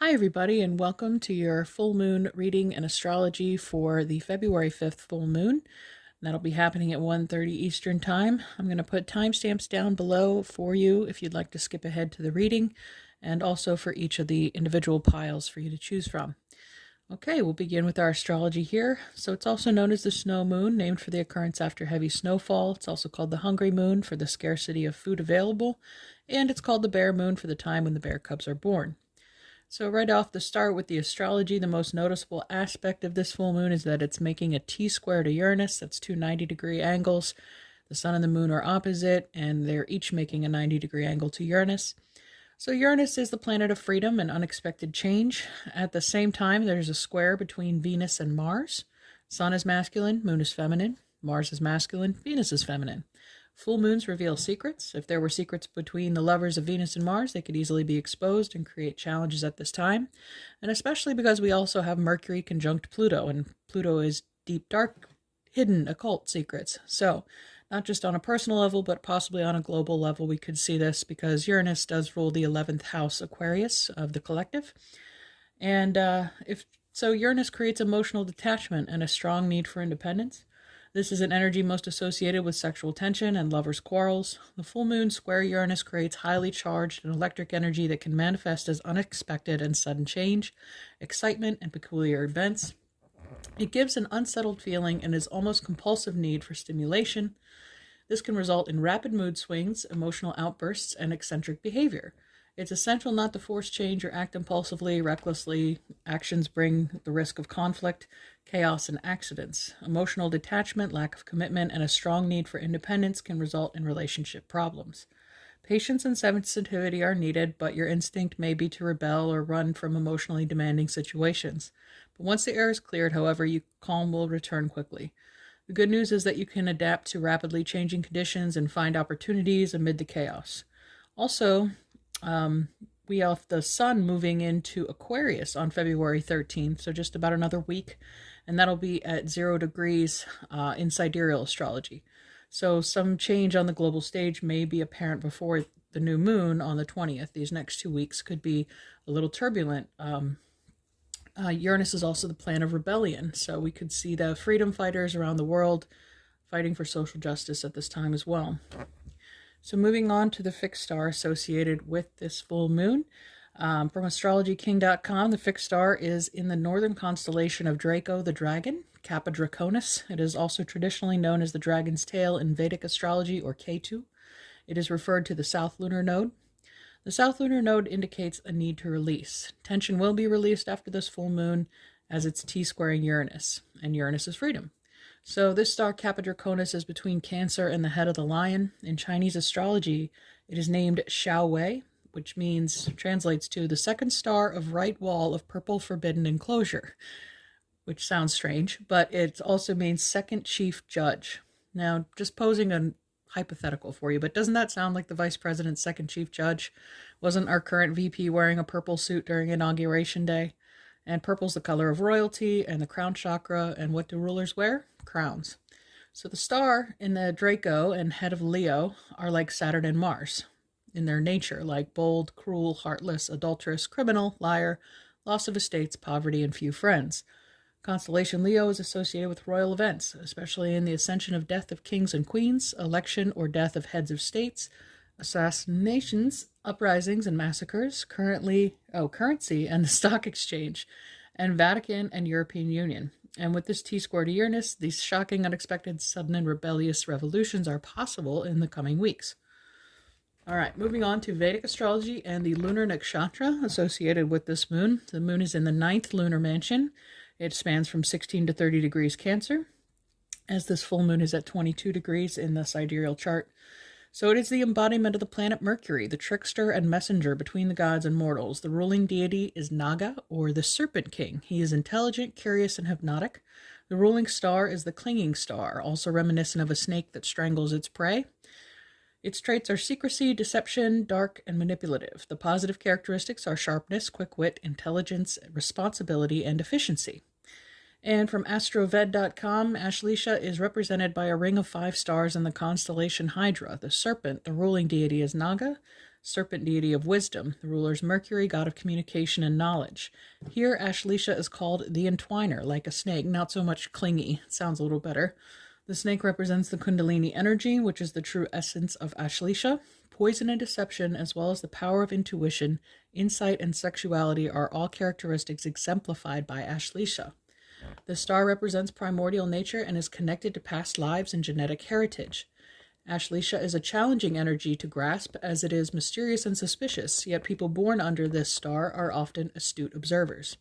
Hi, everybody, and welcome to your full moon reading and astrology for the February 5th full moon. That'll be happening at 1:30 Eastern Time. I'm going to put timestamps down below for you if you'd like to skip ahead to the reading, and also for each of the individual piles for you to choose from. Okay, we'll begin with our astrology here. So it's also known as the snow moon, named for the occurrence after heavy snowfall. It's also called the hungry moon for the scarcity of food available, and it's called the bear moon for the time when the bear cubs are born. So right off the start with the astrology, the most noticeable aspect of this full moon is that it's making a T-square to Uranus. That's two 90-degree angles. The sun and the moon are opposite, and they're each making a 90-degree angle to Uranus. So Uranus is the planet of freedom and unexpected change. At the same time, there's a square between Venus and Mars. Sun is masculine, moon is feminine. Mars is masculine, Venus is feminine. Full moons reveal secrets. If there were secrets between the lovers of Venus and Mars, they could easily be exposed and create challenges at this time. And especially because we also have Mercury conjunct Pluto, and Pluto is deep, dark, hidden, occult secrets. So not just on a personal level, but possibly on a global level, we could see this because Uranus does rule the 11th house Aquarius of the collective. And Uranus creates emotional detachment and a strong need for independence. This is an energy most associated with sexual tension and lovers' quarrels. The full moon square Uranus creates highly charged and electric energy that can manifest as unexpected and sudden change, excitement, and peculiar events. It gives an unsettled feeling and is almost compulsive need for stimulation. This can result in rapid mood swings, emotional outbursts, and eccentric behavior. It's essential not to force change or act impulsively, recklessly. Actions bring the risk of conflict, chaos, and accidents. Emotional detachment, lack of commitment, and a strong need for independence can result in relationship problems. Patience and sensitivity are needed, but your instinct may be to rebel or run from emotionally demanding situations. But once the air is cleared, however, calm will return quickly. The good news is that you can adapt to rapidly changing conditions and find opportunities amid the chaos. Also, we have the sun moving into Aquarius on February 13th, so just about another week, and that'll be at 0 degrees in sidereal astrology. So some change on the global stage may be apparent before the new moon on the 20th. These next 2 weeks could be a little turbulent. Uranus is also the planet of rebellion, so we could see the freedom fighters around the world fighting for social justice at this time as well. So moving on to the fixed star associated with this full moon. From astrologyking.com, the fixed star is in the northern constellation of Draco the Dragon, Kappa Draconis. It is also traditionally known as the Dragon's Tail in Vedic astrology, or Ketu. It is referred to the South Lunar Node. The South Lunar Node indicates a need to release. Tension will be released after this full moon as it's T-squaring Uranus, and Uranus is freedom. So this star, Kappa Draconis, is between Cancer and the head of the lion. In Chinese astrology, it is named Xiao Wei, which translates to the second star of right wall of purple forbidden enclosure, which sounds strange, but it also means second chief judge. Now, just posing a hypothetical for you, but doesn't that sound like the vice president's second chief judge? Wasn't our current VP wearing a purple suit during Inauguration Day? And purple's the color of royalty and the crown chakra, and what do rulers wear? Crowns. So the star in the Draco and head of Leo are like Saturn and Mars in their nature, like bold, cruel, heartless, adulterous, criminal, liar, loss of estates, poverty, and few friends. Constellation Leo is associated with royal events, especially in the ascension of death of kings and queens, election or death of heads of states, assassinations, uprisings and massacres, currency and the stock exchange, and Vatican and European Union. And with this T-square to Uranus, these shocking, unexpected, sudden, and rebellious revolutions are possible in the coming weeks. All right, moving on to Vedic astrology and the lunar nakshatra associated with this moon. The moon is in the 9th lunar mansion. It spans from 16 to 30 degrees Cancer, as this full moon is at 22 degrees in the sidereal chart. So it is the embodiment of the planet Mercury, the trickster and messenger between the gods and mortals. The ruling deity is Naga, or the Serpent King. He is intelligent, curious, and hypnotic. The ruling star is the clinging star, also reminiscent of a snake that strangles its prey. Its traits are secrecy, deception, dark, and manipulative. The positive characteristics are sharpness, quick wit, intelligence, responsibility, and efficiency. And from astroved.com, Ashlesha is represented by a ring of 5 stars in the constellation Hydra. The serpent, the ruling deity, is Naga. serpent deity of wisdom. The ruler is Mercury, god of communication and knowledge. Here, Ashlesha is called the entwiner, like a snake, not so much clingy. It sounds a little better. The snake represents the Kundalini energy, which is the true essence of Ashlesha. Poison and deception, as well as the power of intuition, insight, and sexuality are all characteristics exemplified by Ashlesha. The star represents primordial nature and is connected to past lives and genetic heritage. Ashlesha is a challenging energy to grasp as it is mysterious and suspicious, yet people born under this star are often astute observers.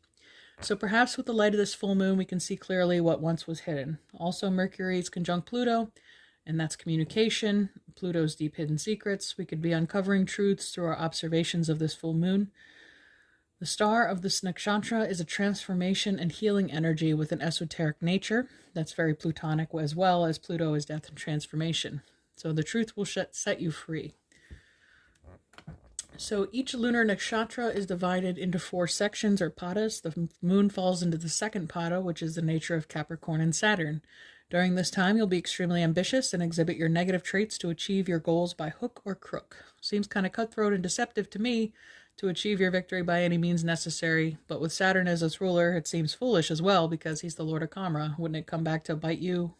So perhaps with the light of this full moon, we can see clearly what once was hidden. Also, Mercury is conjunct Pluto, and that's communication, Pluto's deep hidden secrets. We could be uncovering truths through our observations of this full moon. The star of this nakshatra is a transformation and healing energy with an esoteric nature. That's very Plutonic, as well as Pluto is death and transformation. So the truth will set you free. So each lunar nakshatra is divided into 4 sections or padas. The moon falls into the second pada, which is the nature of Capricorn and Saturn. During this time, you'll be extremely ambitious and exhibit your negative traits to achieve your goals by hook or crook. Seems kind of cutthroat and deceptive to me to achieve your victory by any means necessary, but with Saturn as its ruler, it seems foolish as well because he's the Lord of Kamra. Wouldn't it come back to bite you?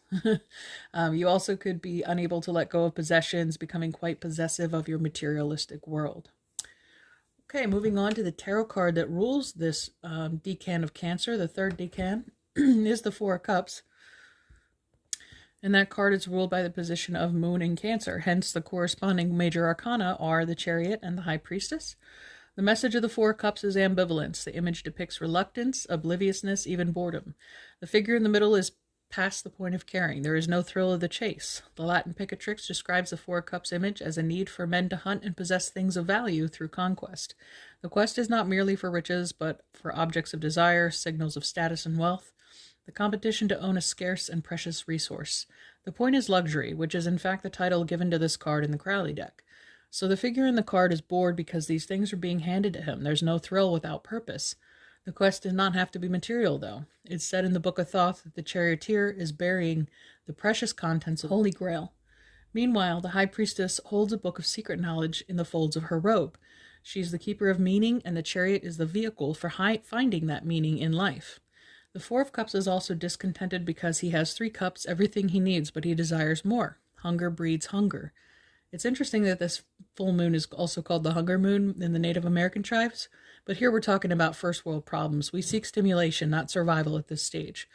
You also could be unable to let go of possessions, becoming quite possessive of your materialistic world. Okay, moving on to the tarot card that rules this decan of Cancer. The third decan is the Four of Cups. And that card is ruled by the position of Moon in Cancer. Hence, the corresponding major arcana are the Chariot and the High Priestess. The message of the Four of Cups is ambivalence. The image depicts reluctance, obliviousness, even boredom. The figure in the middle is past the point of caring. There is no thrill of the chase. The Latin Picatrix describes the Four of Cups image as a need for men to hunt and possess things of value through conquest. The quest is not merely for riches, but for objects of desire, signals of status and wealth. The competition to own a scarce and precious resource. The point is luxury, which is in fact the title given to this card in the Crowley deck. So the figure in the card is bored because these things are being handed to him. There's no thrill without purpose. The quest does not have to be material, though. It's said in the Book of Thoth that the charioteer is burying the precious contents of Holy Grail. Meanwhile, the High Priestess holds a book of secret knowledge in the folds of her robe. She's the keeper of meaning, and the chariot is the vehicle for finding that meaning in life. The Four of Cups is also discontented because he has 3 cups, everything he needs, but he desires more. Hunger breeds hunger. It's interesting that this full moon is also called the Hunger Moon in the Native American tribes, but here we're talking about first world problems. We seek stimulation, not survival at this stage.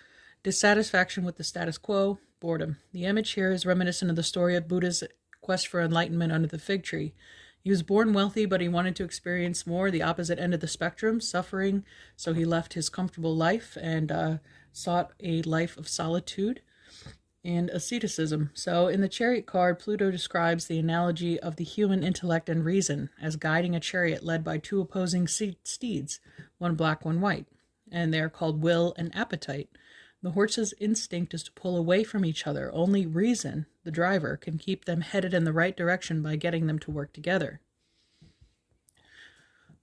Dissatisfaction with the status quo, boredom. The image here is reminiscent of the story of Buddha's quest for enlightenment under the fig tree. He was born wealthy, but he wanted to experience more, the opposite end of the spectrum, suffering, so he left his comfortable life and sought a life of solitude and asceticism. So in the Chariot card, Pluto describes the analogy of the human intellect and reason as guiding a chariot led by 2 opposing steeds, one black, one white, and they are called will and appetite. The horse's instinct is to pull away from each other. Only reason, the driver, can keep them headed in the right direction by getting them to work together.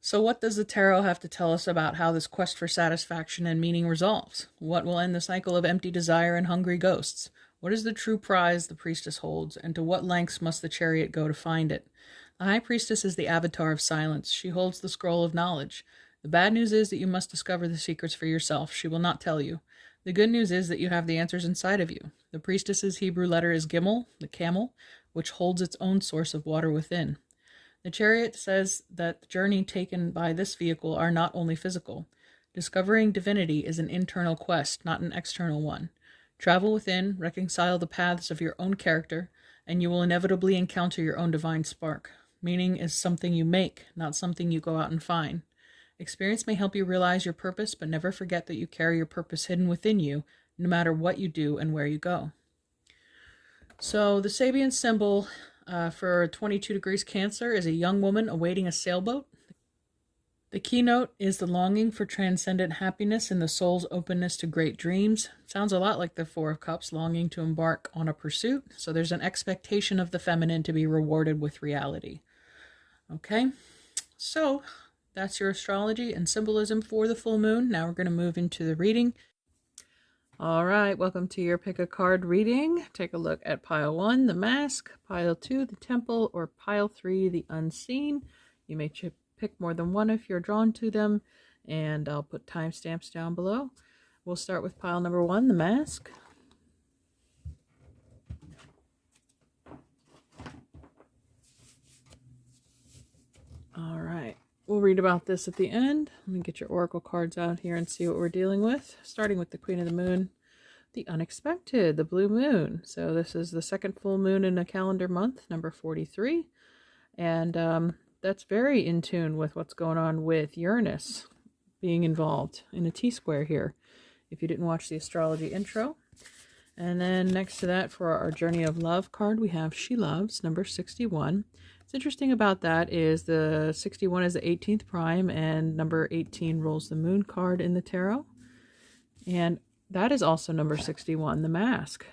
So what does the tarot have to tell us about how this quest for satisfaction and meaning resolves? What will end the cycle of empty desire and hungry ghosts? What is the true prize the priestess holds, and to what lengths must the chariot go to find it? The High Priestess is the avatar of silence. She holds the scroll of knowledge. The bad news is that you must discover the secrets for yourself. She will not tell you. The good news is that you have the answers inside of you. The priestess's Hebrew letter is Gimel, the camel, which holds its own source of water within. The chariot says that the journey taken by this vehicle are not only physical. Discovering divinity is an internal quest, not an external one. Travel within, reconcile the paths of your own character, and you will inevitably encounter your own divine spark. Meaning is something you make, not something you go out and find. Experience may help you realize your purpose, but never forget that you carry your purpose hidden within you, no matter what you do and where you go. So the Sabian symbol for 22 degrees Cancer is a young woman awaiting a sailboat. The keynote is the longing for transcendent happiness and the soul's openness to great dreams. Sounds a lot like the Four of Cups, longing to embark on a pursuit. So there's an expectation of the feminine to be rewarded with reality. Okay, so that's your astrology and symbolism for the full moon. Now we're going to move into the reading. All right, welcome to your pick a card reading. Take a look at pile 1, the mask, pile 2, the temple, or pile 3, the unseen. You may pick more than one if you're drawn to them, and I'll put timestamps down below. We'll start with pile number 1, the mask. All right, we'll read about this at the end. Let me get your oracle cards out here and see what we're dealing with. Starting with the Queen of the Moon, the unexpected, the blue moon. So this is the second full moon in a calendar month, number 43. And that's very in tune with what's going on with Uranus being involved in a T-square here, if you didn't watch the astrology intro. And then next to that, for our Journey of Love card, we have She Loves, number 61. What's interesting about that is the 61 is the 18th prime, and number 18 rolls the moon card in the tarot. And that is also number 61, the mask.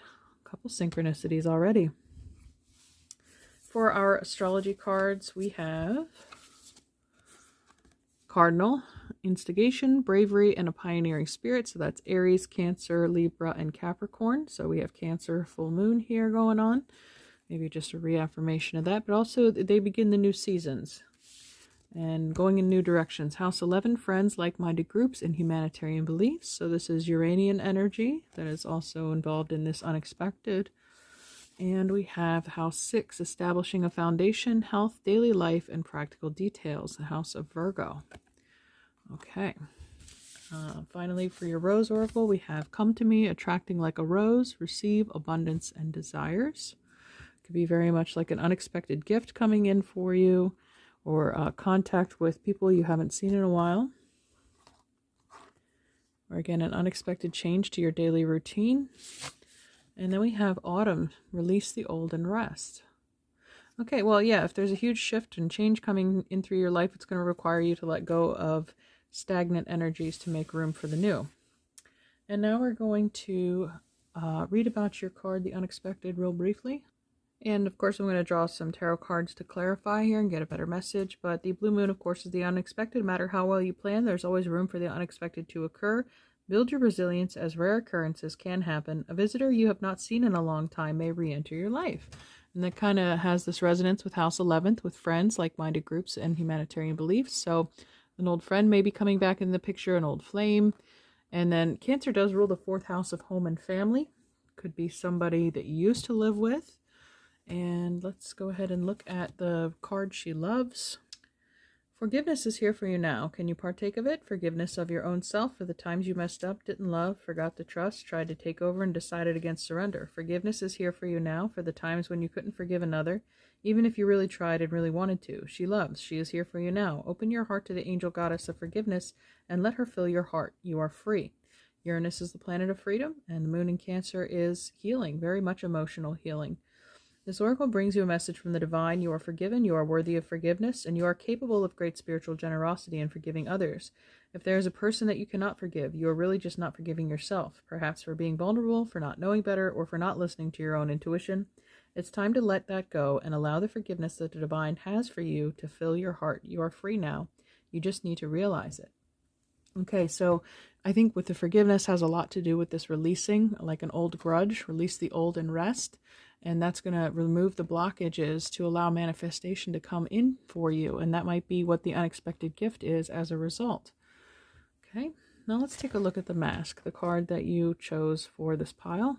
A couple synchronicities already. For our astrology cards, we have Cardinal, instigation, bravery, and a pioneering spirit. So that's Aries, Cancer, Libra, and Capricorn. So we have Cancer full moon here going on. Maybe just a reaffirmation of that. But also they begin the new seasons and going in new directions. House 11, friends, like-minded groups, and humanitarian beliefs. So this is Uranian energy that is also involved in this unexpected. And we have House 6, establishing a foundation, health, daily life, and practical details, the House of Virgo. Okay. Finally, for your Rose Oracle, we have Come to Me, attracting like a rose, receive abundance and desires. Could be very much like an unexpected gift coming in for you, or contact with people you haven't seen in a while. Or again, an unexpected change to your daily routine. And then we have Autumn, release the old and rest. Okay, well, yeah, if there's a huge shift and change coming in through your life, it's going to require you to let go of stagnant energies to make room for the new. And now we're going to read about your card, the unexpected, real briefly. And of course, I'm going to draw some tarot cards to clarify here and get a better message. But the blue moon, of course, is the unexpected. No matter how well you plan, there's always room for the unexpected to occur. Build your resilience, as rare occurrences can happen. A visitor you have not seen in a long time may re-enter your life. And that kind of has this resonance with House 11th, with friends, like-minded groups, and humanitarian beliefs. So an old friend may be coming back in the picture, an old flame. And then Cancer does rule the 4th house of home and family. Could be somebody that you used to live with. And let's go ahead and look at the card She Loves. Forgiveness is here for you now. Can you partake of it? Forgiveness of your own self for the times you messed up, didn't love, forgot to trust, tried to take over, and decided against surrender. Forgiveness is here for you now for the times when you couldn't forgive another, even if you really tried and really wanted to. She loves. She is here for you now. Open your heart to the angel goddess of forgiveness and let her fill your heart. You are free. Uranus is the planet of freedom, and the moon in Cancer is healing, very much emotional healing. This oracle brings you a message from the divine. You are forgiven, you are worthy of forgiveness, and you are capable of great spiritual generosity in forgiving others. If there is a person that you cannot forgive, you are really just not forgiving yourself, perhaps for being vulnerable, for not knowing better, or for not listening to your own intuition. It's time to let that go and allow the forgiveness that the divine has for you to fill your heart. You are free now. You just need to realize it. Okay, so I think with the forgiveness has a lot to do with this releasing, like an old grudge, release the old and rest. And that's going to remove the blockages to allow manifestation to come in for you. And that might be what the unexpected gift is as a result. Okay, now let's take a look at the mask, the card that you chose for this pile.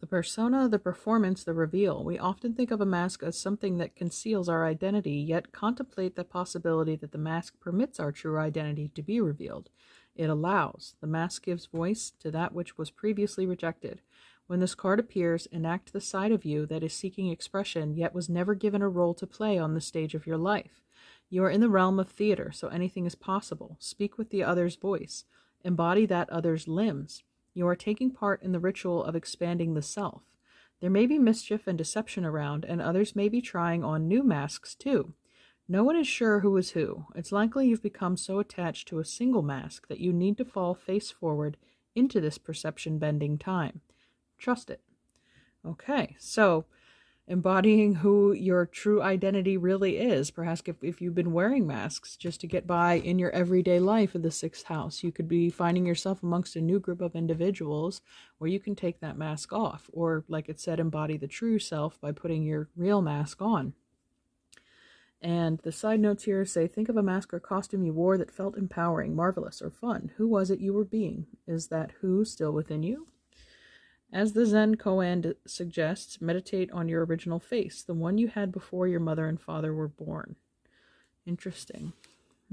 The persona, the performance, the reveal. We often think of a mask as something that conceals our identity, yet contemplate the possibility that the mask permits our true identity to be revealed. It allows. The mask gives voice to that which was previously rejected. When this card appears, enact the side of you that is seeking expression, yet was never given a role to play on the stage of your life. You are in the realm of theater, so anything is possible. Speak with the other's voice. Embody that other's limbs. You are taking part in the ritual of expanding the self. There may be mischief and deception around, and others may be trying on new masks too. No one is sure who is who. It's likely you've become so attached to a single mask that you need to fall face forward into this perception-bending time. Trust it. Okay, so embodying who your true identity really is. Perhaps if you've been wearing masks just to get by in your everyday life in the 6th house, you could be finding yourself amongst a new group of individuals where you can take that mask off, or like it said, embody the true self by putting your real mask on. And the side notes here say, think of a mask or costume you wore that felt empowering, marvelous, or fun. Who was it you were being? Is that who still within you? As the Zen koan suggests, meditate on your original face, the one you had before your mother and father were born. Interesting.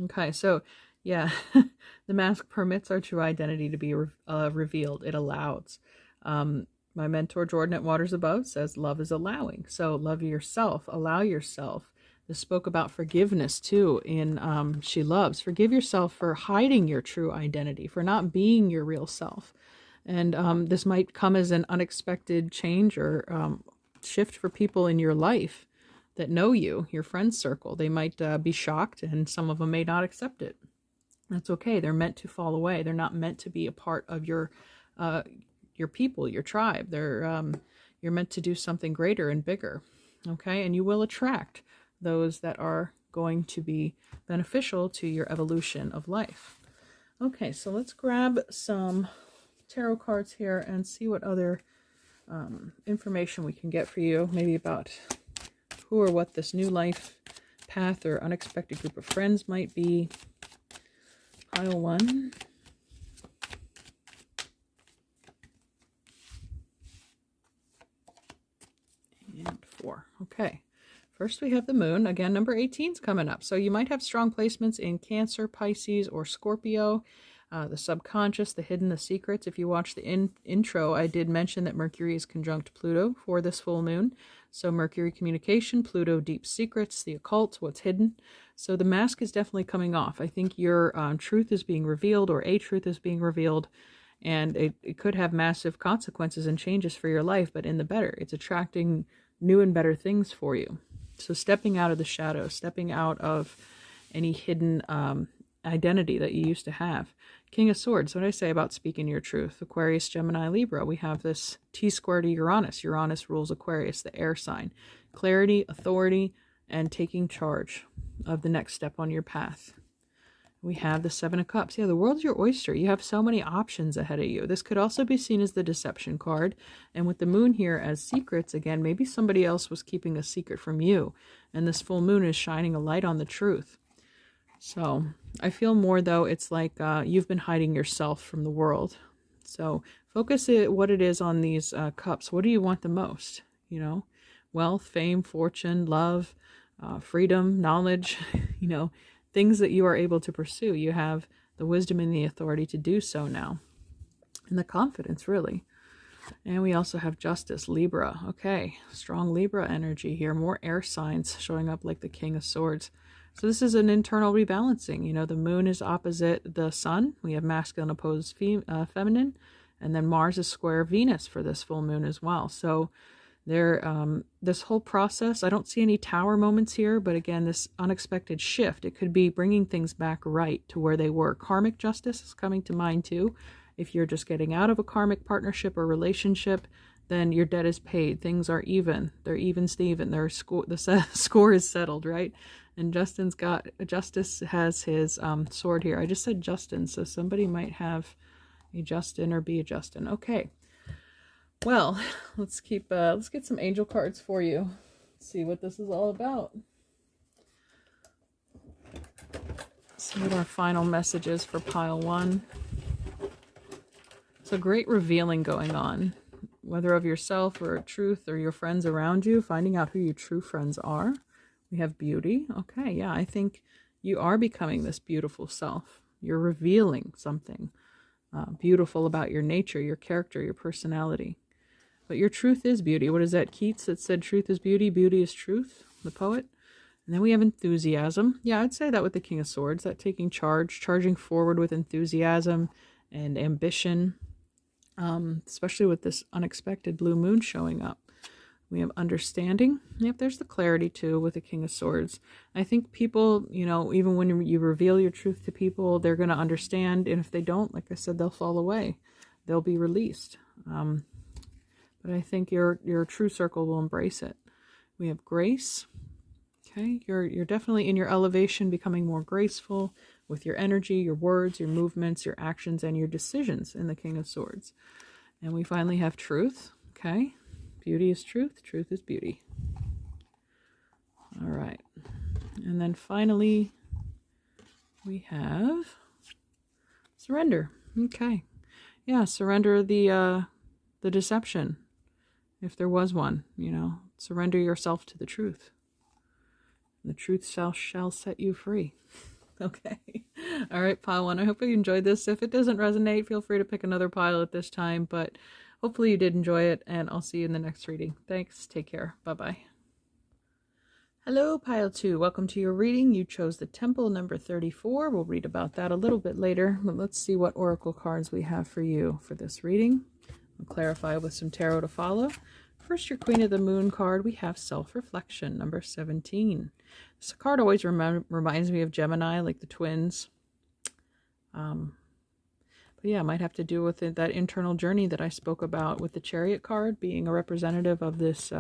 Okay, so yeah, the mask permits our true identity to be revealed. It allows. My mentor, Jordan at Waters Above, says love is allowing. So love yourself, allow yourself. This spoke about forgiveness too in She Loves. Forgive yourself for hiding your true identity, for not being your real self. And this might come as an unexpected change or shift for people in your life that know you, your friend circle. They might be shocked, and some of them may not accept it. That's okay. They're meant to fall away. They're not meant to be a part of your people, your tribe. You're meant to do something greater and bigger. Okay, and you will attract those that are going to be beneficial to your evolution of life. Okay, so let's grab some tarot cards here and see what other information we can get for you, maybe about who or what this new life path or unexpected group of friends might be. Pile 1. And 4. Okay. First, we have the moon. Again, number 18 is coming up. So you might have strong placements in Cancer, Pisces, or Scorpio. The subconscious, the hidden, the secrets. If you watch the intro, I did mention that Mercury is conjunct Pluto for this full moon. So Mercury, communication, Pluto, deep secrets, the occult, what's hidden. So the mask is definitely coming off. I think your truth is being revealed, or a truth is being revealed. And it could have massive consequences and changes for your life, but in the better. It's attracting new and better things for you. So stepping out of the shadows, stepping out of any hidden identity that you used to have. King of Swords, what did I say about speaking your truth? Aquarius, Gemini, Libra. We have this T-square to Uranus. Uranus rules Aquarius, the air sign. Clarity, authority, and taking charge of the next step on your path. We have the 7 of Cups. Yeah, the world's your oyster. You have so many options ahead of you. This could also be seen as the deception card. And with the moon here as secrets, again, maybe somebody else was keeping a secret from you. And this full moon is shining a light on the truth. So I feel more, though, it's like you've been hiding yourself from the world. So focus what it is on these cups. What do you want the most? You know, wealth, fame, fortune, love, freedom, knowledge, you know, things that you are able to pursue. You have the wisdom and the authority to do so now. And the confidence, really. And we also have Justice, Libra. Okay, strong Libra energy here. More air signs showing up like the King of Swords. So this is an internal rebalancing. You know, the moon is opposite the sun. We have masculine opposed feminine. And then Mars is square Venus for this full moon as well. So this whole process, I don't see any tower moments here, but again, this unexpected shift, it could be bringing things back right to where they were. Karmic justice is coming to mind too. If you're just getting out of a karmic partnership or relationship, then your debt is paid. Things are even. They're even Steven. The score is settled, right? And Justice has his sword here. I just said Justin, so somebody might have a Justin or be a Justin. Okay. Well, let's get some angel cards for you. See what this is all about. See what our final message is for pile 1. It's a great revealing going on, whether of yourself or truth or your friends around you, finding out who your true friends are. We have beauty. Okay, yeah, I think you are becoming this beautiful self. You're revealing something beautiful about your nature, your character, your personality. But your truth is beauty. What is that? Keats that said truth is beauty, beauty is truth, the poet. And then we have enthusiasm. Yeah, I'd say that with the King of Swords, that taking charge, charging forward with enthusiasm and ambition, especially with this unexpected blue moon showing up. We have understanding. Yep, there's the clarity too with the King of Swords. I think people, you know, even when you reveal your truth to people, they're going to understand. And if they don't, like I said, they'll fall away. They'll be released. But I think your true circle will embrace it. We have grace. Okay, you're definitely in your elevation, becoming more graceful with your energy, your words, your movements, your actions, and your decisions in the King of Swords. And we finally have truth. Okay, beauty is truth, truth is beauty. All right, and then finally we have surrender. Okay, yeah, surrender the deception, if there was one. Surrender yourself to the truth. The truth shall set you free. Okay. All right, pile one. I hope you enjoyed this. If it doesn't resonate, feel free to pick another pile at this time, but hopefully you did enjoy it, and I'll see you in the next reading. Thanks. Take care. Bye-bye. Hello, pile two. Welcome to your reading. You chose the temple number 34. We'll read about that a little bit later, but let's see what oracle cards we have for you for this reading. I'll clarify with some tarot to follow. First, your Queen of the Moon card, we have Self-Reflection, number 17. This card always reminds me of Gemini, like the twins. But yeah, it might have to do with that internal journey that I spoke about with the Chariot card being a representative of this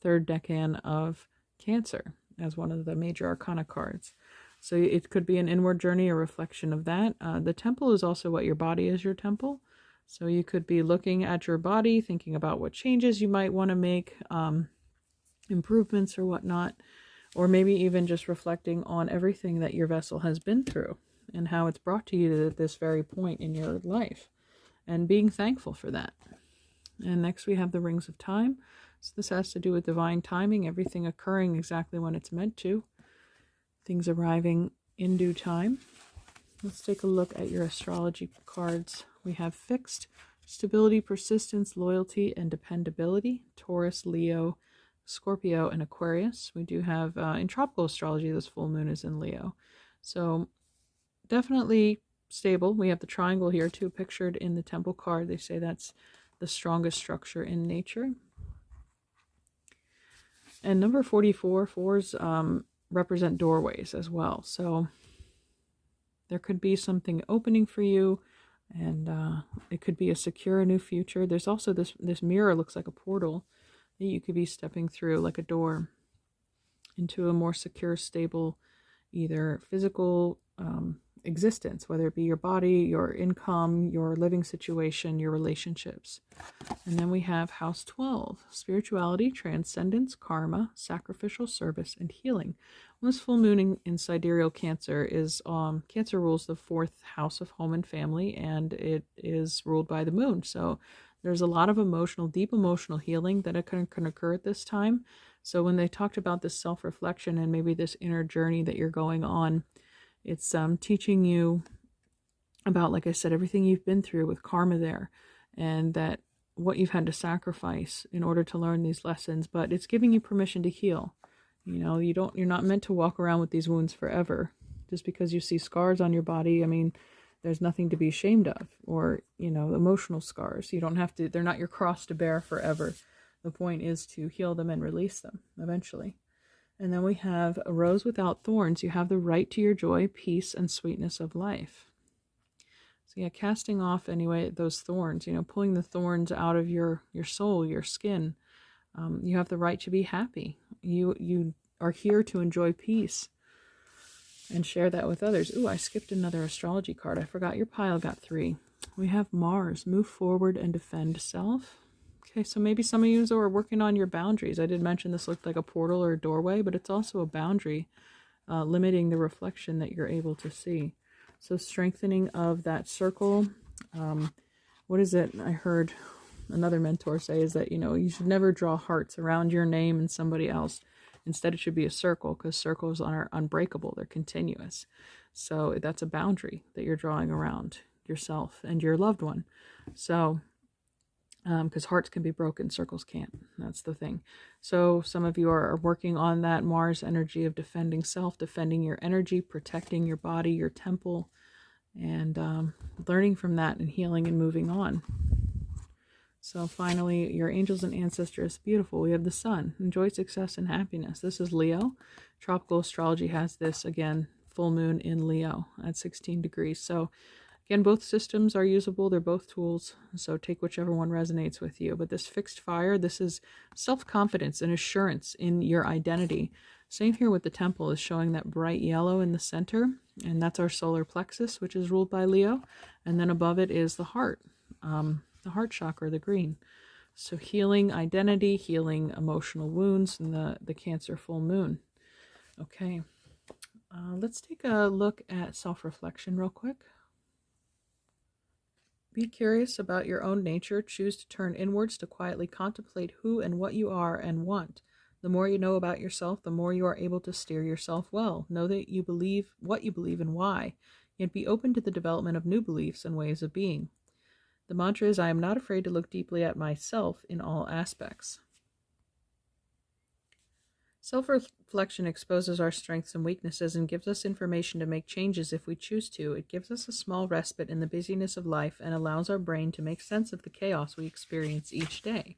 third decan of Cancer as one of the major arcana cards. So it could be an inward journey, a reflection of that. The temple is also what your body is, your temple. So you could be looking at your body, thinking about what changes you might want to make, improvements or whatnot, or maybe even just reflecting on everything that your vessel has been through and how it's brought to you at this very point in your life, and being thankful for that. And next we have the Rings of Time. So this has to do with divine timing, everything occurring exactly when it's meant to, things arriving in due time. Let's take a look at your astrology cards. We have fixed, stability, persistence, loyalty, and dependability. Taurus, Leo, Scorpio, and Aquarius. We do have, in tropical astrology, this full moon is in Leo. So definitely stable. We have the triangle here too, pictured in the temple card. They say that's the strongest structure in nature. And number 44, fours represent doorways as well. So there could be something opening for you, and it could be a secure new future. There's also this mirror, looks like a portal that you could be stepping through, like a door, into a more secure, stable, either physical existence, whether it be your body, your income, your living situation, your relationships. And then we have House 12, spirituality, transcendence, karma, sacrificial service, and healing. Well, this full moon in sidereal Cancer is, Cancer rules the 4th house of home and family, and it is ruled by the moon. So there's a lot of deep emotional healing that can occur at this time. So when they talked about this self-reflection and maybe this inner journey that you're going on, it's teaching you about, like I said, everything you've been through with karma there, and that what you've had to sacrifice in order to learn these lessons. But it's giving you permission to heal. You're not meant to walk around with these wounds forever. Just because you see scars on your body, I mean, there's nothing to be ashamed of, or emotional scars. You don't have to. They're not your cross to bear forever. The point is to heal them and release them eventually. And then we have a rose without thorns. You have the right to your joy, peace, and sweetness of life. So yeah, casting off anyway those thorns, pulling the thorns out of your soul, your skin. You have the right to be happy. You are here to enjoy peace and share that with others. Ooh, I skipped another astrology card. I forgot your pile got 3. We have Mars, move forward and defend self. Okay, so maybe some of you are working on your boundaries. I did mention this looked like a portal or a doorway, but it's also a boundary, limiting the reflection that you're able to see. So strengthening of that circle. What is it? I heard another mentor say is that, you should never draw hearts around your name and somebody else. Instead, it should be a circle, because circles are unbreakable. They're continuous. So that's a boundary that you're drawing around yourself and your loved one. So because hearts can be broken, circles can't. That's the thing. So some of you are working on that Mars energy of defending self, defending your energy, protecting your body, your temple, and learning from that and healing and moving on. So finally, your angels and ancestors, beautiful. We have the sun, enjoy success and happiness. This is Leo. Tropical astrology has this, again, full moon in Leo at 16 degrees. So Again, both systems are usable. They're both tools, so take whichever one resonates with you. But this fixed fire, this is self-confidence and assurance in your identity. Same here with the temple, is showing that bright yellow in the center, and that's our solar plexus, which is ruled by Leo. And then above it is the heart chakra, the green. So healing identity, healing emotional wounds, and the Cancer full moon. Okay, let's take a look at self-reflection real quick. Be curious about your own nature. Choose to turn inwards to quietly contemplate who and what you are and want. The more you know about yourself, the more you are able to steer yourself well. Know that you believe what you believe and why, yet be open to the development of new beliefs and ways of being. The mantra is, I am not afraid to look deeply at myself in all aspects. Self-reflection exposes our strengths and weaknesses and gives us information to make changes if we choose to. It gives us a small respite in the busyness of life and allows our brain to make sense of the chaos we experience each day.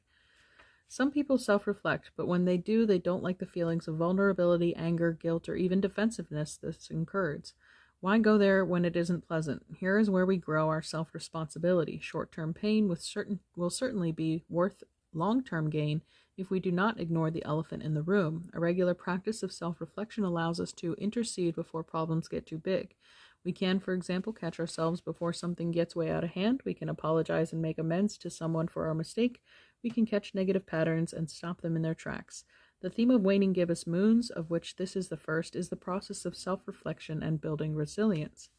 Some people self-reflect, but when they do, they don't like the feelings of vulnerability, anger, guilt, or even defensiveness this incurs. Why go there when it isn't pleasant? Here is where we grow our self-responsibility. Short-term pain will certainly be worth long-term gain if we do not ignore the elephant in the room. A regular practice of self-reflection allows us to intercede before problems get too big. We can, for example, catch ourselves before something gets way out of hand. We can apologize and make amends to someone for our mistake. We can catch negative patterns and stop them in their tracks. The theme of waning gibbous moons, of which this is the first, is the process of self-reflection and building resilience.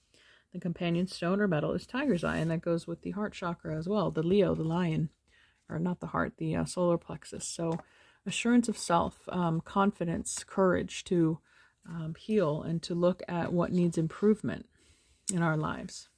The companion stone or metal is tiger's eye, and that goes with the heart chakra as well, the Leo, the lion. Or not the heart, the solar plexus. So assurance of self, confidence, courage to heal and to look at what needs improvement in our lives.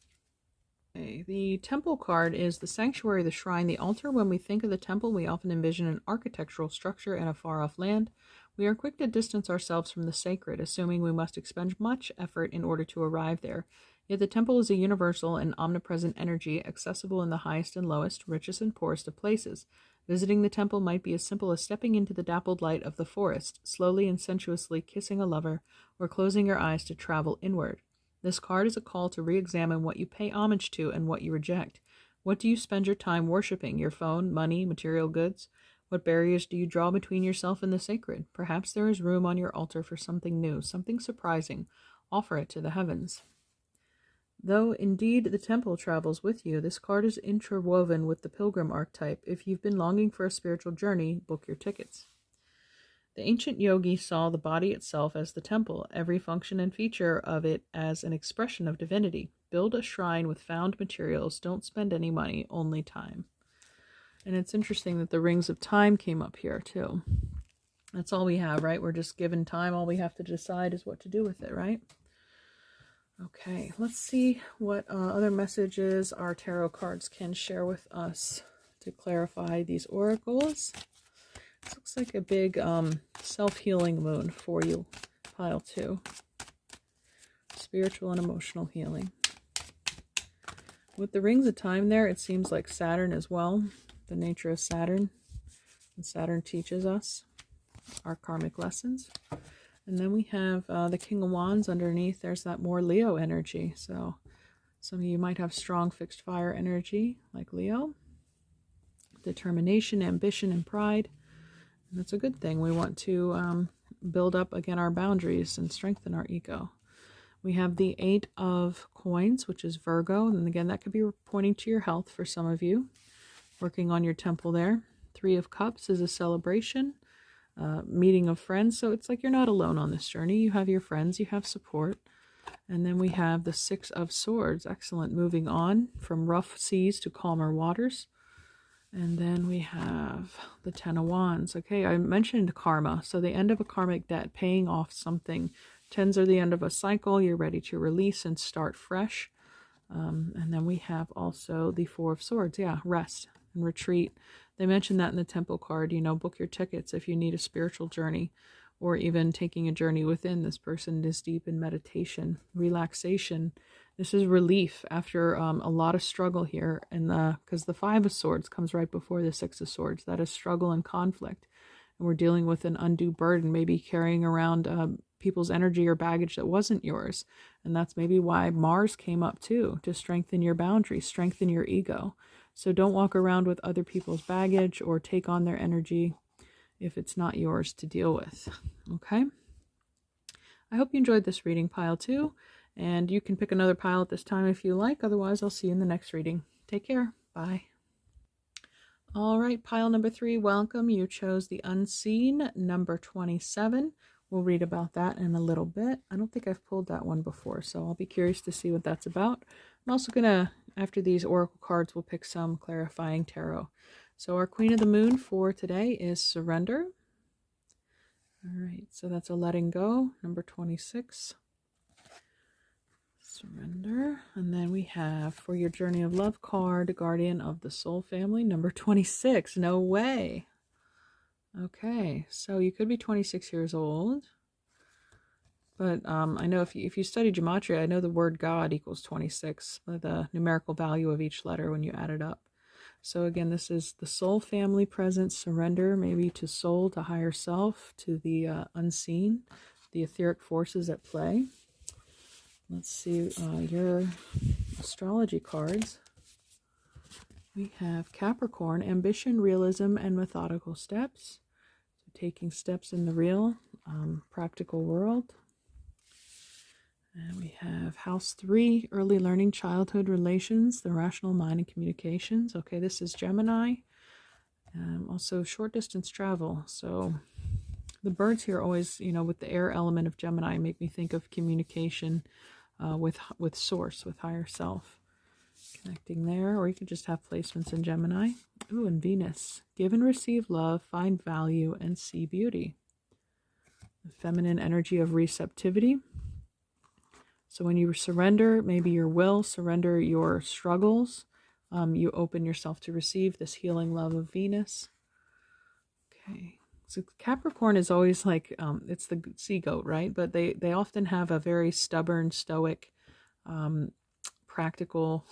Okay. The temple card is the sanctuary, the shrine, the altar. When we think of the temple, we often envision an architectural structure in a far-off land. We are quick to distance ourselves from the sacred, assuming we must expend much effort in order to arrive there. Yet the temple is a universal and omnipresent energy, accessible in the highest and lowest, richest and poorest of places. Visiting the temple might be as simple as stepping into the dappled light of the forest, slowly and sensuously kissing a lover, or closing your eyes to travel inward. This card is a call to re-examine what you pay homage to and what you reject. What do you spend your time worshiping? Your phone, money, material goods? What barriers do you draw between yourself and the sacred? Perhaps there is room on your altar for something new, something surprising. Offer it to the heavens. Though indeed the temple travels with you, this card is interwoven with the pilgrim archetype. If you've been longing for a spiritual journey, book your tickets. The ancient yogi saw the body itself as the temple, every function and feature of it as an expression of divinity. Build a shrine with found materials. Don't spend any money, only time. And it's interesting that the rings of time came up here too. That's all we have, right? We're just given time. All we have to decide is what to do with it, right? Okay, let's see what other messages our tarot cards can share with us to clarify these oracles. This looks like a big self-healing moon for you, pile 2. Spiritual and emotional healing. With the rings of time there, it seems like Saturn as well. The nature of Saturn. And Saturn teaches us our karmic lessons. And then we have the King of Wands underneath. There's that more Leo energy. So some of you might have strong fixed fire energy like Leo. Determination, ambition, and pride. And that's a good thing. We want to build up, again, our boundaries and strengthen our ego. We have the 8 of Coins, which is Virgo. And again, that could be pointing to your health for some of you. Working on your temple there. 3 of Cups is a celebration. Meeting of friends, so it's like you're not alone on this journey. You have your friends, you have support. And then we have the 6 of Swords. Excellent. Moving on from rough seas to calmer waters. And then we have the 10 of Wands. Okay, I mentioned karma, so the end of a karmic debt, paying off something. 10s are the end of a cycle. You're ready to release and start fresh. And then we have also the 4 of Swords. Yeah, rest and retreat. They mentioned that in the temple card, book your tickets if you need a spiritual journey or even taking a journey within. This person is deep in meditation, relaxation. This is relief after a lot of struggle here. And because the 5 of Swords comes right before the 6 of Swords. That is struggle and conflict. And we're dealing with an undue burden, maybe carrying around people's energy or baggage that wasn't yours. And that's maybe why Mars came up too, to strengthen your boundaries, strengthen your ego. So don't walk around with other people's baggage or take on their energy if it's not yours to deal with. Okay? I hope you enjoyed this reading, pile 2. And you can pick another pile at this time if you like. Otherwise, I'll see you in the next reading. Take care. Bye. All right, pile number 3, welcome. You chose the unseen, number 27. We'll read about that in a little bit. I don't think I've pulled that one before, so I'll be curious to see what that's about. I'm also going to, after these oracle cards, we'll pick some clarifying tarot. So our Queen of the Moon for today is surrender. All right, so that's a letting go, number 26. Surrender. And then we have for your journey of love card, guardian of the soul family, number 26. No way. Okay, so you could be 26 years old, but I know if you study gematria, I know the word God equals 26, the numerical value of each letter when you add it up. So again, this is the soul family presence, surrender, maybe to soul, to higher self, to the unseen, the etheric forces at play. Let's see your astrology cards. We have Capricorn, ambition, realism, and methodical steps. So taking steps in the real, practical world. And we have House 3, early learning, childhood, relations, the rational mind, and communications. Okay, this is Gemini. Also short distance travel. So the birds here always, with the air element of Gemini, make me think of communication with source, with higher self. Connecting there, or you could just have placements in Gemini. Ooh, and Venus. Give and receive love, find value, and see beauty. The feminine energy of receptivity. So when you surrender, maybe your will, surrender your struggles, you open yourself to receive this healing love of Venus. Okay. So Capricorn is always like, it's the sea goat, right? But they often have a very stubborn, stoic, practical,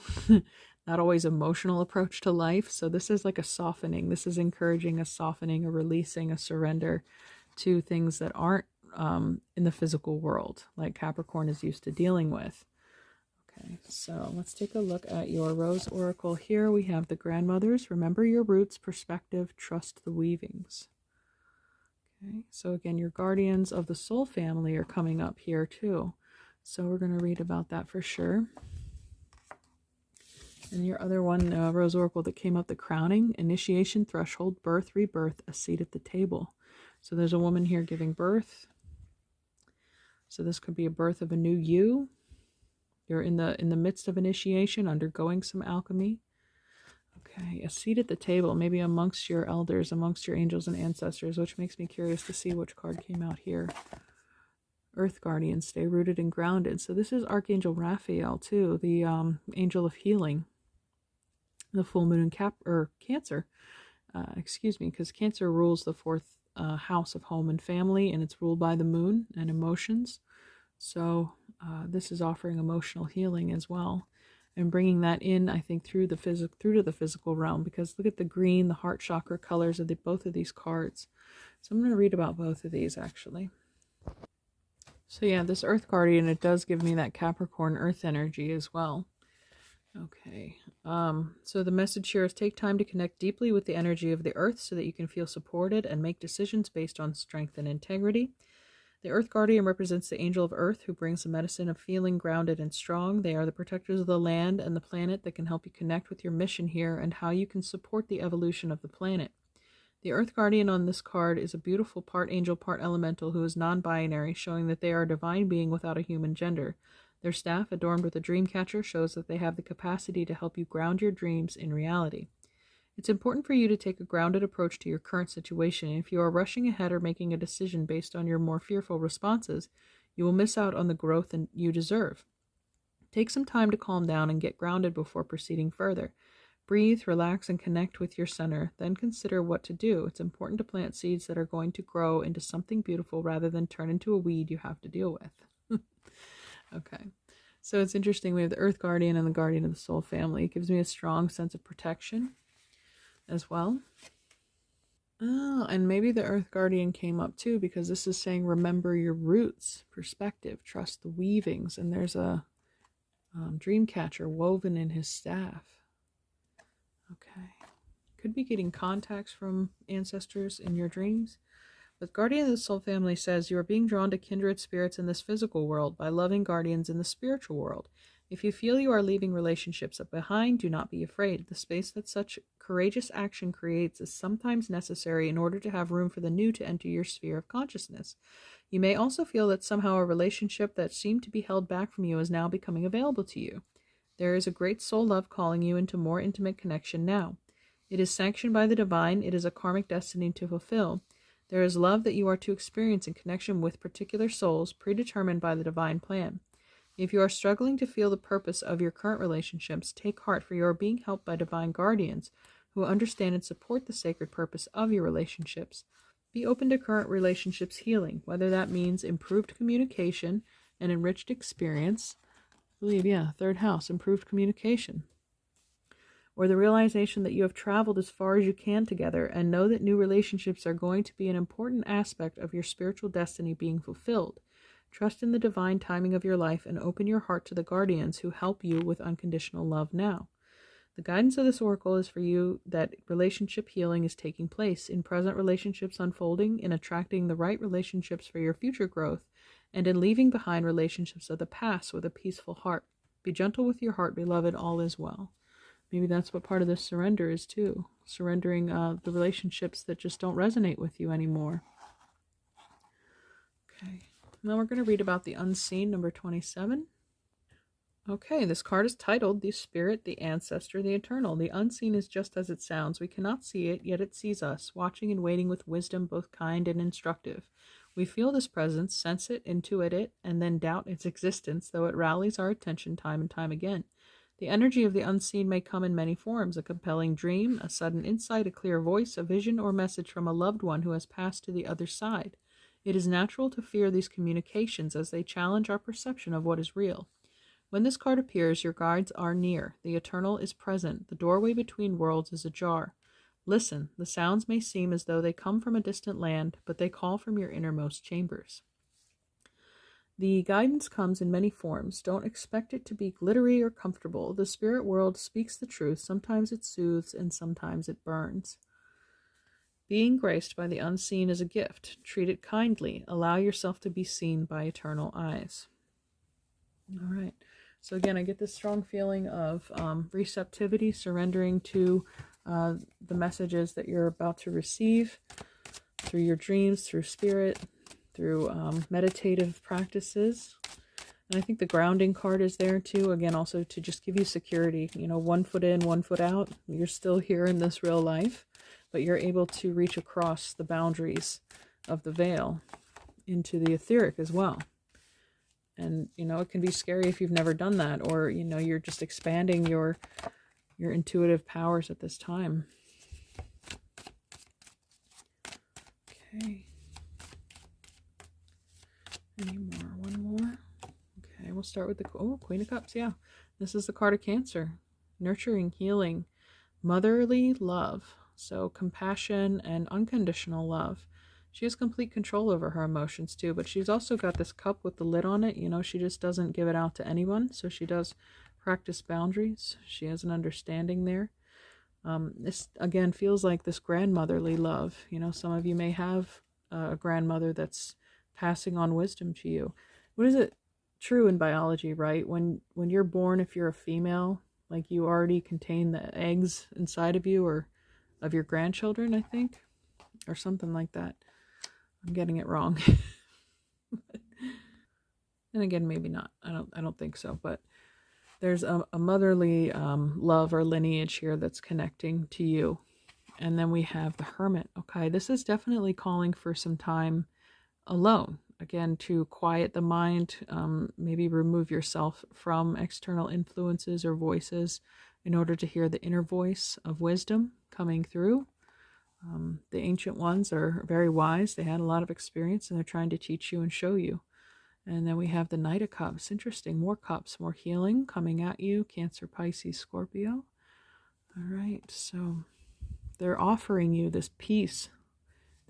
not always emotional approach to life. So this is like a softening. This is encouraging a softening, a releasing, a surrender to things that aren't in the physical world, like Capricorn is used to dealing with. Okay, so let's take a look at your Rose Oracle. Here we have the grandmothers. Remember your roots, perspective, trust the weavings. Okay, so again, your guardians of the soul family are coming up here too. So we're going to read about that for sure. And your other one, Rose Oracle that came up, the crowning, initiation, threshold, birth, rebirth, a seat at the table. So there's a woman here giving birth. So this could be a birth of a new you. You're in the midst of initiation, undergoing some alchemy. Okay, a seat at the table, maybe amongst your elders, amongst your angels and ancestors, which makes me curious to see which card came out here. Earth Guardian, stay rooted and grounded. So this is Archangel Raphael too, the angel of healing. The full moon in Cancer, because Cancer rules the 4th house of home and family, and it's ruled by the moon and emotions. So this is offering emotional healing as well, and bringing that in, I think, through to the physical realm, because look at the green, the heart chakra colors of both of these cards. So I'm going to read about both of these actually. So yeah, this Earth Guardian, it does give me that Capricorn Earth energy as well. Okay, so the message here is take time to connect deeply with the energy of the earth so that you can feel supported and make decisions based on strength and integrity. The Earth Guardian represents the angel of earth who brings the medicine of feeling grounded and strong. They are the protectors of the land and the planet that can help you connect with your mission here and how you can support the evolution of the planet. The Earth Guardian on this card is a beautiful part angel, part elemental who is non-binary, showing that they are a divine being without a human gender. Their staff, adorned with a dream catcher, shows that they have the capacity to help you ground your dreams in reality. It's important for you to take a grounded approach to your current situation. If you are rushing ahead or making a decision based on your more fearful responses, you will miss out on the growth you deserve. Take some time to calm down and get grounded before proceeding further. Breathe, relax, and connect with your center. Then consider what to do. It's important to plant seeds that are going to grow into something beautiful rather than turn into a weed you have to deal with. Okay, so it's interesting. We have the Earth Guardian and the Guardian of the Soul family. It gives me a strong sense of protection as well. Oh, and maybe the Earth Guardian came up too, because this is saying remember your roots, perspective, trust the weavings, and there's a dream catcher woven in his staff. Okay. Could be getting contacts from ancestors in your dreams. But Guardian of the Soul family says you are being drawn to kindred spirits in this physical world by loving guardians in the spiritual world. If you feel you are leaving relationships behind, do not be afraid. The space that such courageous action creates is sometimes necessary in order to have room for the new to enter your sphere of consciousness. You may also feel that somehow a relationship that seemed to be held back from you is now becoming available to you. There is a great soul love calling you into more intimate connection now. It is sanctioned by the divine. It is a karmic destiny to fulfill. There is love that you are to experience in connection with particular souls predetermined by the divine plan. If you are struggling to feel the purpose of your current relationships, take heart, for you are being helped by divine guardians who understand and support the sacred purpose of your relationships. Be open to current relationships healing, whether that means improved communication and enriched experience. I believe, third house, improved communication. Or the realization that you have traveled as far as you can together, and know that new relationships are going to be an important aspect of your spiritual destiny being fulfilled. Trust in the divine timing of your life and open your heart to the guardians who help you with unconditional love now. The guidance of this oracle is for you that relationship healing is taking place, in present relationships unfolding, in attracting the right relationships for your future growth, and in leaving behind relationships of the past with a peaceful heart. Be gentle with your heart, beloved, all is well. Maybe that's what part of this surrender is too. Surrendering the relationships that just don't resonate with you anymore. Okay. Now we're going to read about the unseen, number 27. Okay, this card is titled The Spirit, the Ancestor, the Eternal. The unseen is just as it sounds. We cannot see it, yet it sees us, watching and waiting with wisdom both kind and instructive. We feel this presence, sense it, intuit it, and then doubt its existence, though it rallies our attention time and time again. The energy of the unseen may come in many forms: a compelling dream, a sudden insight, a clear voice, a vision or message from a loved one who has passed to the other side. It is natural to fear these communications as they challenge our perception of what is real. When this card appears, your guides are near. The eternal is present. The doorway between worlds is ajar. Listen, the sounds may seem as though they come from a distant land, but they call from your innermost chambers. The guidance comes in many forms. Don't expect it to be glittery or comfortable. The spirit world speaks the truth. Sometimes it soothes and sometimes it burns. Being graced by the unseen is a gift. Treat it kindly. Allow yourself to be seen by eternal eyes. All right. So again, I get this strong feeling of receptivity, surrendering to the messages that you're about to receive through your dreams, through spirit, through meditative practices. And I think the grounding card is there too, again, also to just give you security. 1 foot in, 1 foot out. You're still here in this real life, but you're able to reach across the boundaries of the veil into the etheric as well. And it can be scary if you've never done that, or you're just expanding your intuitive powers at this time. Okay. Any more? One more. Okay, we'll start with the Queen of Cups. Yeah, this is the card of Cancer. Nurturing, healing, motherly love. So compassion and unconditional love. She has complete control over her emotions too, but she's also got this cup with the lid on it. She just doesn't give it out to anyone. So she does practice boundaries. She has an understanding there. This again feels like this grandmotherly love. Some of you may have a grandmother that's passing on wisdom to you. What is it? True in biology, right? When you're born, if you're a female, like you already contain the eggs inside of you, or of your grandchildren, I think, or something like that. I'm getting it wrong. And again, maybe not. I don't think so, but there's a motherly love or lineage here that's connecting to you. And then we have the Hermit. Okay, this is definitely calling for some time alone. Again, to quiet the mind, maybe remove yourself from external influences or voices in order to hear the inner voice of wisdom coming through. The ancient ones are very wise. They had a lot of experience and they're trying to teach you and show you. And then we have the Knight of Cups. Interesting. More cups, more healing coming at you. Cancer, Pisces, Scorpio. All right. So they're offering you this peace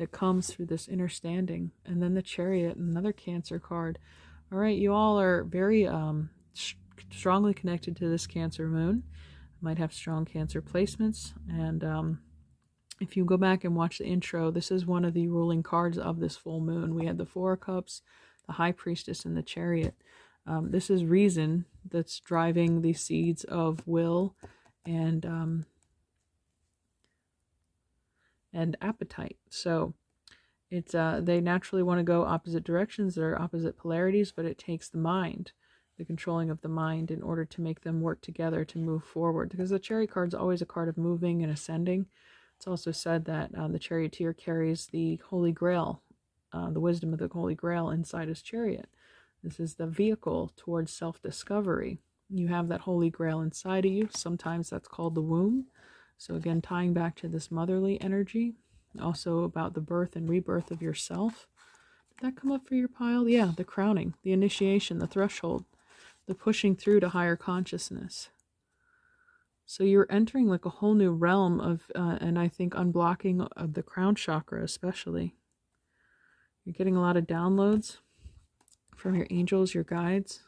that comes through this understanding. And then the Chariot, another Cancer card. All right, you all are very strongly connected to this Cancer moon. Might have strong Cancer placements. And if you go back and watch the intro, this is one of the ruling cards of this full moon. We had the Four of Cups, the High Priestess, and the Chariot. This is reason that's driving the seeds of will and appetite. So it's they naturally want to go opposite directions. They're opposite polarities, but it takes the mind, the controlling of the mind, in order to make them work together to move forward. Because the Chariot card is always a card of moving and ascending. It's also said that the charioteer carries the Holy Grail, the wisdom of the Holy Grail inside his chariot. This is the vehicle towards self-discovery. You have that Holy Grail inside of you. Sometimes that's called the womb. So again, tying back to this motherly energy, also about the birth and rebirth of yourself. Did that come up for your pile? Yeah, the crowning, the initiation, the threshold, the pushing through to higher consciousness. So you're entering like a whole new realm of, and I think unblocking of the crown chakra especially. You're getting a lot of downloads from your angels, your guides.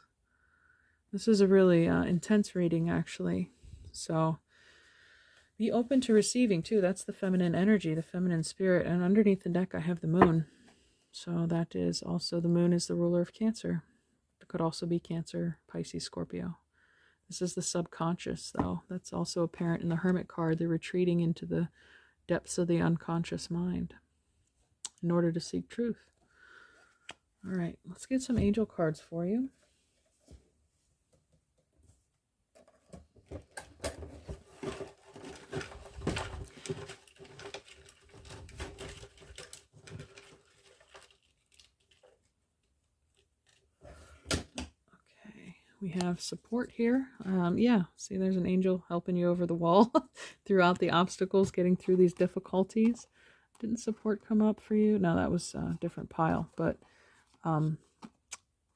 This is a really intense reading, actually. So be open to receiving, too. That's the feminine energy, the feminine spirit. And underneath the deck, I have the moon. So that is also, the moon is the ruler of Cancer. It could also be Cancer, Pisces, Scorpio. This is the subconscious, though. That's also apparent in the Hermit card. They're retreating into the depths of the unconscious mind in order to seek truth. All right, let's get some angel cards for you. We have support here. Yeah, see, there's an angel helping you over the wall throughout the obstacles, getting through these difficulties. Didn't support come up for you? No, that was a different pile, but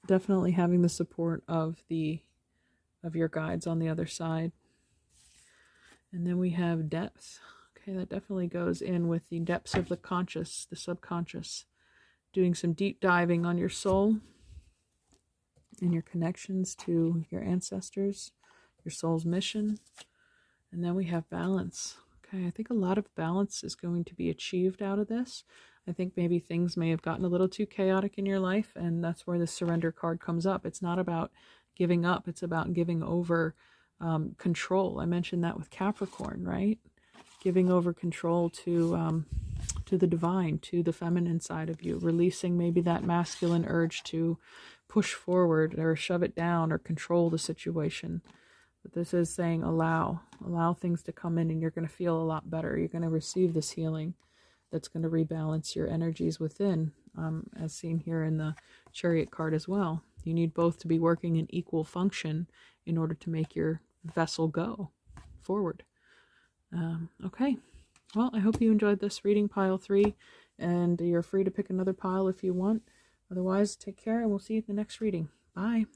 definitely having the support of your guides on the other side. And then we have depth. Okay, that definitely goes in with the depths of the conscious, the subconscious. Doing some deep diving on your soul and your connections to your ancestors, your soul's mission. And then we have balance. Okay, I think a lot of balance is going to be achieved out of this. I think maybe things may have gotten a little too chaotic in your life, and that's where the surrender card comes up. It's not about giving up, it's about giving over control. I mentioned that with Capricorn, right? Giving over control to the divine, to the feminine side of you, releasing maybe that masculine urge to push forward or shove it down or control the situation. But this is saying allow things to come in, and you're going to feel a lot better. You're going to receive this healing that's going to rebalance your energies within, as seen here in the Chariot card as well. You need both to be working in equal function in order to make your vessel go forward. Okay, well, I hope you enjoyed this reading, pile 3, and you're free to pick another pile if you want. Otherwise, take care, and we'll see you in the next reading. Bye.